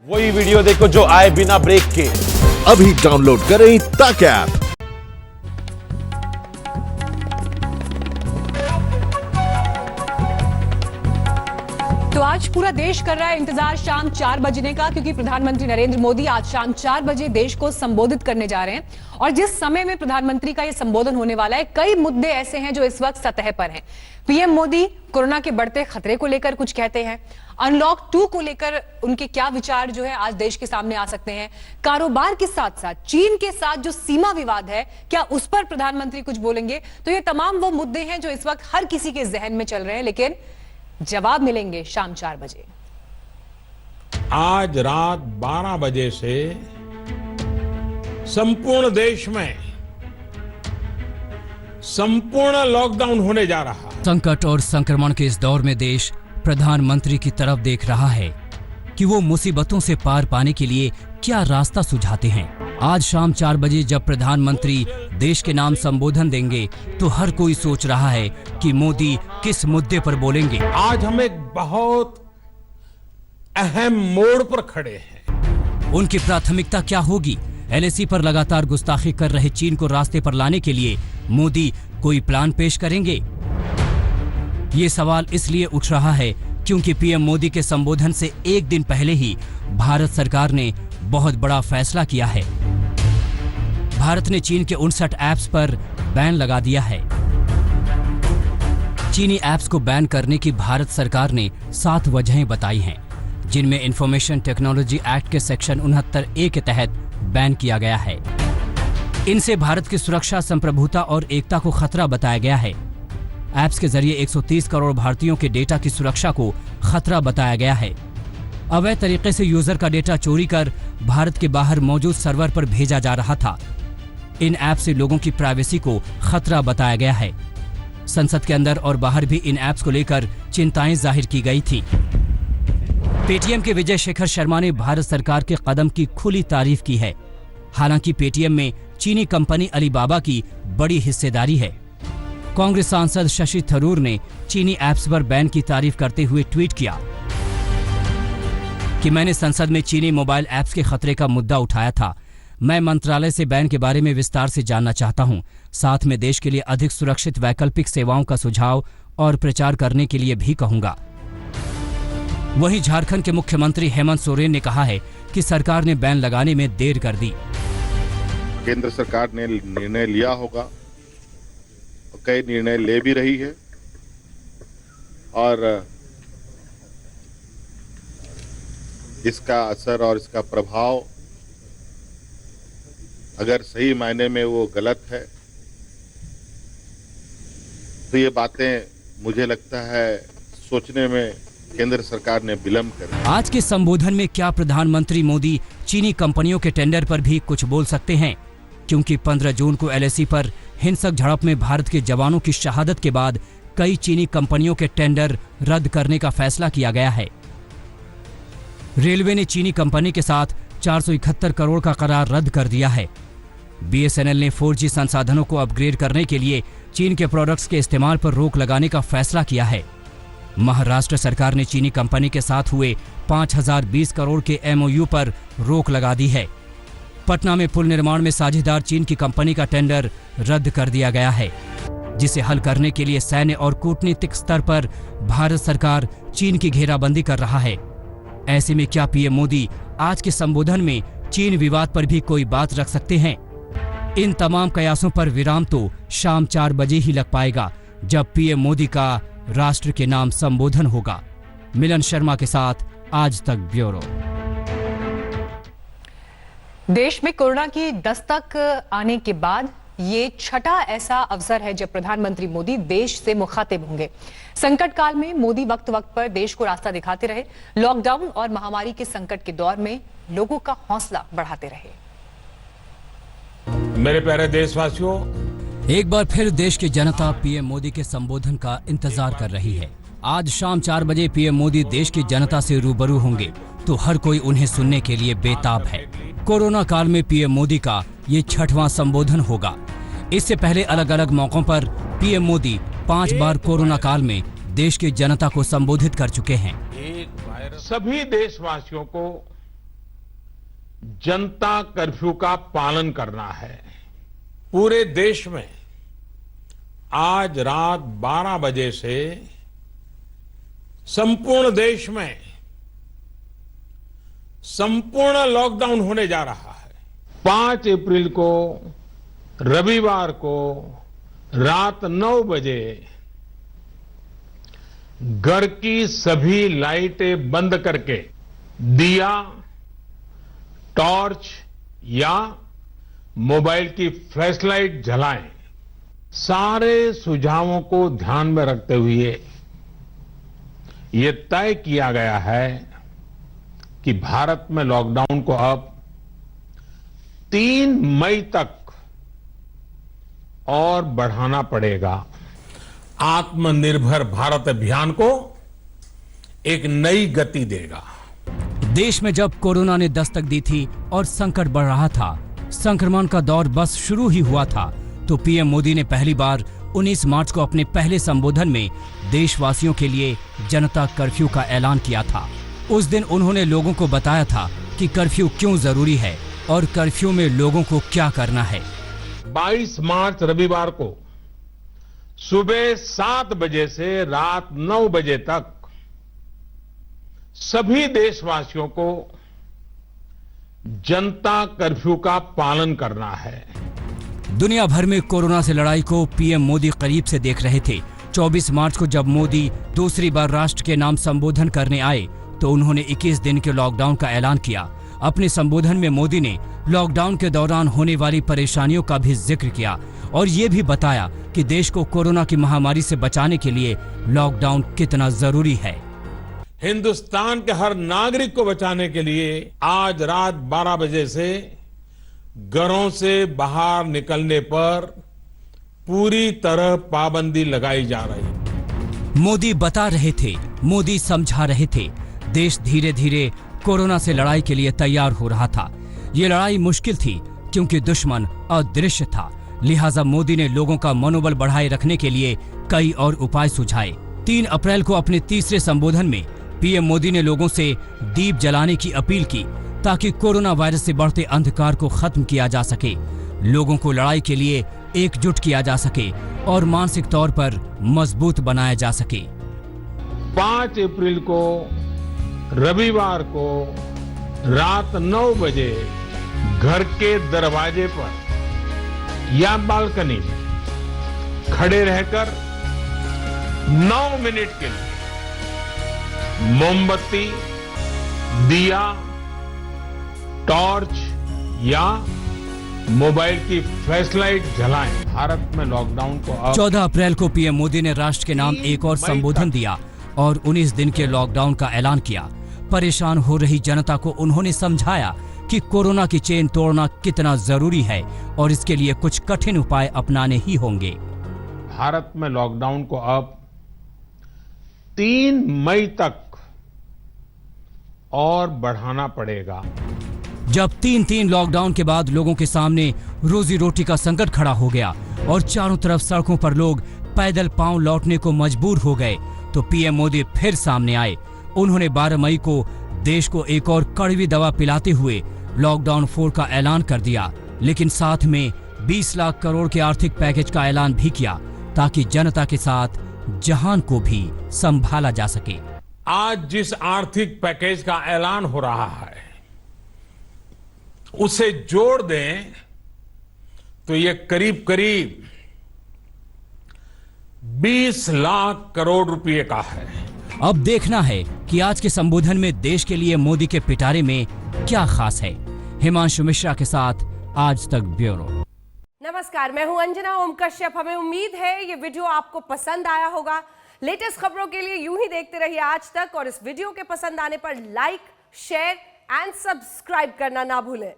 वही वीडियो देखो जो आए बिना ब्रेक के। अभी डाउनलोड करें तक ऐप। तो आज पूरा देश कर रहा है इंतजार शाम 4 बजने का, क्योंकि प्रधानमंत्री नरेंद्र मोदी आज शाम 4 बजे देश को संबोधित करने जा रहे हैं। और जिस समय में प्रधानमंत्री का यह संबोधन होने वाला है, कई मुद्दे ऐसे हैं जो इस वक्त सतह पर हैं। पीएम मोदी कोरोना के बढ़ते खतरे को लेकर कुछ कहते हैं, अनलॉक 2 को लेकर उनके क्या विचार जो है आज देश के सामने आ सकते हैं। कारोबार के साथ साथ चीन के साथ जो सीमा विवाद है, क्या उस पर प्रधानमंत्री कुछ बोलेंगे? तो ये तमाम वो मुद्दे हैं जो इस वक्त हर किसी के जहन में चल रहे हैं, लेकिन जवाब मिलेंगे शाम 4 बजे। आज रात 12 बजे से संपूर्ण देश में संपूर्ण लॉकडाउन होने जा रहा है। संकट और संक्रमण के इस दौर में देश प्रधानमंत्री की तरफ देख रहा है कि वो मुसीबतों से पार पाने के लिए क्या रास्ता सुझाते हैं। आज शाम 4 बजे जब प्रधानमंत्री देश के नाम संबोधन देंगे तो हर कोई सोच रहा है कि मोदी किस मुद्दे पर बोलेंगे। आज हम एक बहुत अहम मोड़ पर खड़े हैं। उनकी प्राथमिकता क्या होगी? एलएसी पर लगातार गुस्ताखी कर रहे चीन को रास्ते पर लाने के लिए मोदी कोई प्लान पेश करेंगे? ये सवाल इसलिए उठ रहा है क्योंकि पीएम मोदी के संबोधन से एक दिन पहले ही भारत सरकार ने बहुत बड़ा फैसला किया है। भारत ने चीन के 59 ऐप्स पर बैन लगा दिया है। चीनी ऐप्स को बैन करने की भारत सरकार ने 7 वजहें बताई हैं, जिनमें इंफॉर्मेशन टेक्नोलॉजी एक्ट के सेक्शन 69A के तहत बैन किया गया है। इनसे भारत की सुरक्षा, संप्रभुता और एकता को खतरा बताया गया है। ऐप्स के जरिए 130 करोड़ भारतीयों के डेटा की सुरक्षा को खतरा बताया गया है। अवैध तरीके से यूजर का डेटा चोरी कर भारत के बाहर मौजूद सर्वर पर भेजा जा रहा था। इन ऐप से लोगों की प्राइवेसी को खतरा बताया गया है। संसद के अंदर और बाहर भी इन ऐप्स को लेकर चिंताएं जाहिर की गई थी। पेटीएम के विजय शेखर शर्मा ने भारत सरकार के कदम की खुली तारीफ की है। हालांकि पेटीएम में चीनी कंपनी अलीबाबा की बड़ी हिस्सेदारी है। कांग्रेस सांसद शशि थरूर ने चीनी ऐप्स पर बैन की तारीफ करते हुए ट्वीट किया कि मैंने संसद में चीनी मोबाइल ऐप्स के खतरे का मुद्दा उठाया था। मैं मंत्रालय से बैन के बारे में विस्तार से जानना चाहता हूं। साथ में देश के लिए अधिक सुरक्षित वैकल्पिक सेवाओं का सुझाव और प्रचार करने के लिए भी कहूंगा। वहीं झारखंड के मुख्यमंत्री हेमंत सोरेन ने कहा है कि सरकार ने बैन लगाने में देर कर दी। केंद्र सरकार ने निर्णय लिया होगा, कई निर्णय ले भी रही है, और इसका असर और इसका प्रभाव अगर सही मायने में वो गलत है तो ये बातें मुझे लगता है सोचने में केंद्र सरकार ने विलंब कर। आज के संबोधन में क्या प्रधानमंत्री मोदी चीनी कंपनियों के टेंडर पर भी कुछ बोल सकते हैं? क्योंकि 15 जून को एलएसी पर हिंसक झड़प में भारत के जवानों की शहादत के बाद कई चीनी कंपनियों के टेंडर रद्द करने का फैसला किया गया है। रेलवे ने चीनी कंपनी के साथ 471 करोड़ का करार रद्द कर दिया है। बीएसएनएल ने 4G संसाधनों को अपग्रेड करने के लिए चीन के प्रोडक्ट्स के इस्तेमाल पर रोक लगाने का फैसला किया है। महाराष्ट्र सरकार ने चीनी कंपनी के साथ हुए 5020 करोड़ के MOU पर रोक लगा दी है। पटना में पुल निर्माण में साझेदार चीन की कंपनी का टेंडर रद्द कर दिया गया है, जिसे हल करने के लिए सैन्य और कूटनीतिक स्तर पर भारत सरकार चीन की घेराबंदी कर रहा है। ऐसे में क्या पीएम मोदी आज के संबोधन में चीन विवाद पर भी कोई बात रख सकते हैं? इन तमाम कयासों पर विराम तो शाम 4 बजे ही लग पाएगा, जब पीएम मोदी का राष्ट्र के नाम संबोधन होगा। मिलन शर्मा के साथ आज तक ब्यूरो। देश में कोरोना की दस्तक आने के बाद ये छठा ऐसा अवसर है जब प्रधानमंत्री मोदी देश से मुखातिब होंगे। संकट काल में मोदी वक्त वक्त पर देश को रास्ता दिखाते रहे। लॉकडाउन और महामारी के संकट के दौर में लोगों का हौसला बढ़ाते रहे। मेरे प्यारे देशवासियों, एक बार फिर देश की जनता पीएम मोदी के संबोधन का इंतजार कर रही है। आज शाम 4 बजे पीएम मोदी देश की जनता से रूबरू होंगे, तो हर कोई उन्हें सुनने के लिए बेताब है। कोरोना काल में पीएम मोदी का ये 6वां संबोधन होगा। इससे पहले अलग अलग मौकों पर पीएम मोदी 5 बार कोरोना काल में देश की जनता को संबोधित कर चुके हैं। सभी देशवासियों को जनता कर्फ्यू का पालन करना है। पूरे देश में आज रात 12 बजे से संपूर्ण देश में संपूर्ण लॉकडाउन होने जा रहा है। 5 अप्रैल को रविवार को रात 9 बजे घर की सभी लाइटें बंद करके दिया, टॉर्च या मोबाइल की फ्लैशलाइट जलाएं। सारे सुझावों को ध्यान में रखते हुए ये तय किया गया है कि भारत में लॉकडाउन को अब 3 मई तक और बढ़ाना पड़ेगा। आत्मनिर्भर भारत अभियान को एक नई गति देगा। देश में जब कोरोना ने दस्तक दी थी और संकट बढ़ रहा था, संक्रमण का दौर बस शुरू ही हुआ था, तो पीएम मोदी ने पहली बार 19 मार्च को अपने पहले संबोधन में देशवासियों के लिए जनता कर्फ्यू का ऐलान किया था। उस दिन उन्होंने लोगों को बताया था कि कर्फ्यू क्यों जरूरी है और कर्फ्यू में लोगों को क्या करना है। 22 मार्च रविवार को सुबह 7 बजे से रात 9 बजे तक सभी देशवासियों को जनता कर्फ्यू का पालन करना है। दुनिया भर में कोरोना से लड़ाई को पीएम मोदी करीब से देख रहे थे। 24 मार्च को जब मोदी दूसरी बार राष्ट्र के नाम संबोधन करने आए तो उन्होंने 21 दिन के लॉकडाउन का ऐलान किया। अपने संबोधन में मोदी ने लॉकडाउन के दौरान होने वाली परेशानियों का भी जिक्र किया और ये भी बताया कि देश को कोरोना की महामारी से बचाने के लिए लॉकडाउन कितना जरूरी है। हिंदुस्तान के हर नागरिक को बचाने के लिए आज रात 12 बजे से घरों से बाहर निकलने पर पूरी तरह पाबंदी लगाई जा रही है। मोदी बता रहे थे, मोदी समझा रहे थे, देश धीरे धीरे कोरोना से लड़ाई के लिए तैयार हो रहा था। ये लड़ाई मुश्किल थी क्योंकि दुश्मन अदृश्य था, लिहाजा मोदी ने लोगों का मनोबल बढ़ाए रखने के लिए कई और उपाय सुझाए। 3 अप्रैल को अपने तीसरे संबोधन में पीएम मोदी ने लोगों से दीप जलाने की अपील की ताकि कोरोना वायरस से बढ़ते अंधकार को खत्म किया जा सके, लोगों को लड़ाई के लिए एकजुट किया जा सके और मानसिक तौर पर मजबूत बनाया जा सके। 5 अप्रैल को रविवार को रात 9 बजे घर के दरवाजे पर या बालकनी में खड़े रहकर 9 मिनट के लिए मोमबत्ती, दिया, टॉर्च या मोबाइल की फ्लैशलाइट जलाएं। भारत में लॉकडाउन को 14 अप्रैल को पीएम मोदी ने राष्ट्र के नाम एक और संबोधन दिया और 19 दिन के लॉकडाउन का ऐलान किया। परेशान हो रही जनता को उन्होंने समझाया कि कोरोना की चेन तोड़ना कितना जरूरी है और इसके लिए कुछ कठिन उपाय अपनाने ही होंगे। भारत में लॉकडाउन को अब 3 मई तक और बढ़ाना पड़ेगा। जब 3 लॉकडाउन के बाद लोगों के सामने रोजी रोटी का संकट खड़ा हो गया और चारों तरफ सड़कों पर लोग पैदल पांव लौटने को मजबूर हो गए, तो पीएम मोदी फिर सामने आए। उन्होंने 12 मई को देश को एक और कड़वी दवा पिलाते हुए लॉकडाउन 4 का ऐलान कर दिया, लेकिन साथ में 20 लाख करोड़ के आर्थिक पैकेज का ऐलान भी किया ताकि जनता के साथ जहान को भी संभाला जा सके। आज जिस आर्थिक पैकेज का ऐलान हो रहा है उसे जोड़ दें तो ये करीब करीब 20 लाख करोड़ रुपए का है। अब देखना है कि आज के संबोधन में देश के लिए मोदी के पिटारे में क्या खास है। हिमांशु मिश्रा के साथ आज तक ब्यूरो। नमस्कार, मैं हूं अंजना ओम कश्यप। हमें उम्मीद है ये वीडियो आपको पसंद आया होगा। लेटेस्ट खबरों के लिए यूं ही देखते रहिए आज तक और इस वीडियो के पसंद आने पर लाइक, शेयर एंड सब्सक्राइब करना ना भूलें।